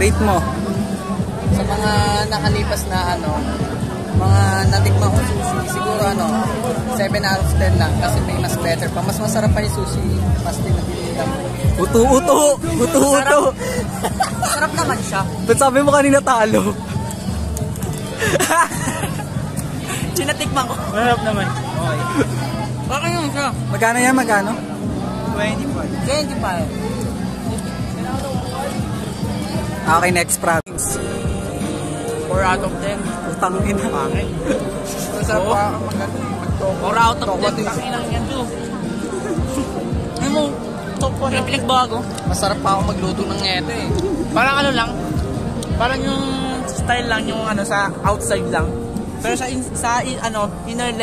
Rate mo? Sa mga nakalipas na mga natikma ko sushi, siguro 7 out of 10 lang kasi may mas better pa. Mas masarap pa yung sushi, mas tinatilitan. Uto-uto! Uto-uto! Masarap naman siya. Ba't sabi mo kanina talo? Sinatikman ko. Masarap naman. Okay. Baka yun siya. Magkano yan? Magkano? 25. 25. Okay, next province. 4 out of 10. Utang ina. Pangit. Masarap pa ang maganda. 4 out of 10. Pakinang yan to. Ano mo? Top 1 na pinagbago. Masarap pa ako magluto ng ngete eh. Parang lang. Parang yung style lang yung sa outside lang. Pero sa inner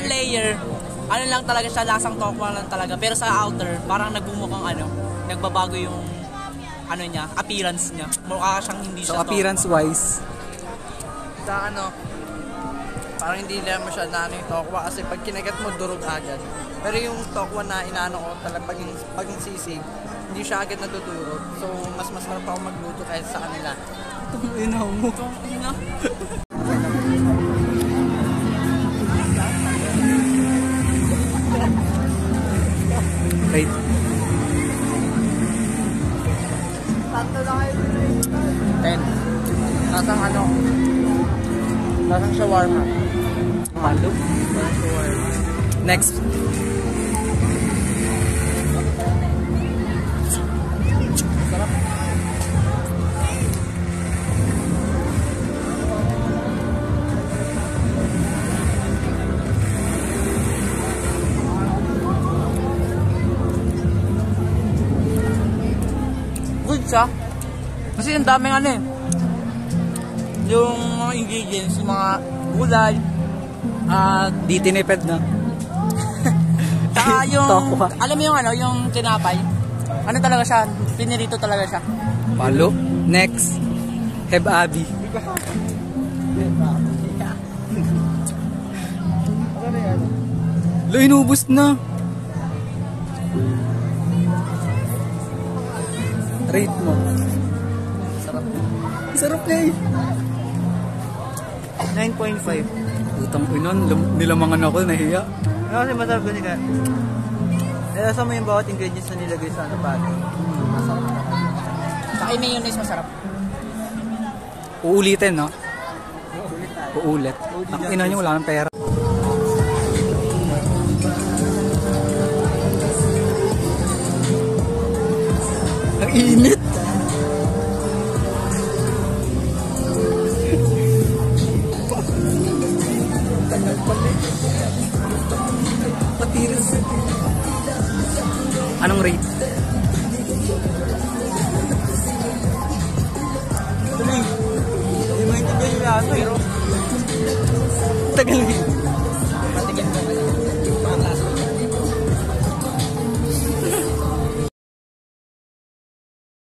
layer, lang talaga siya, lasang tokwa lang talaga. Pero sa outer, parang nagbumukhang nagbabago yung niya, appearance niya. Mukha siyang hindi siya appearance wise. Sa parang hindi lang siya yung tokwa kasi pag kinagat mo durog agad. Pero yung tokwa na inaano ko talaga pag sisig, hindi siya agad nadudurog. So mas masarap ako magluto kaysa sa kanila. Itong ina mo. Itong ina. Rate. 10. Lasang shawarma. Malo. Lasang shawarma. Next. Sarap. Good siya. Kasi ang daming yung mga ingredients, yung mga gulay, Di tinipid na. saka yung, Tokwa. alam mo yung tinapay, talaga siya, pinirito talaga siya. Palo. Next. Heb Abi. Lo, inubos na. Rate mo. Sarap. Sarap na eh. 9.5. Utang inon, nilamangan ako, nahiya. Kasi masarap ganun ka. Nasa mo yung bawat ingredients na nilagay sa pati. Masarap. Saka yung mayonnaise masarap. Uulitin, no? Uulit. Ang ina nyo, wala ng pera. Ang init! Patiris. Anong rate? Tuloy. Hindi maintindihan yung lahat, pero Tagal.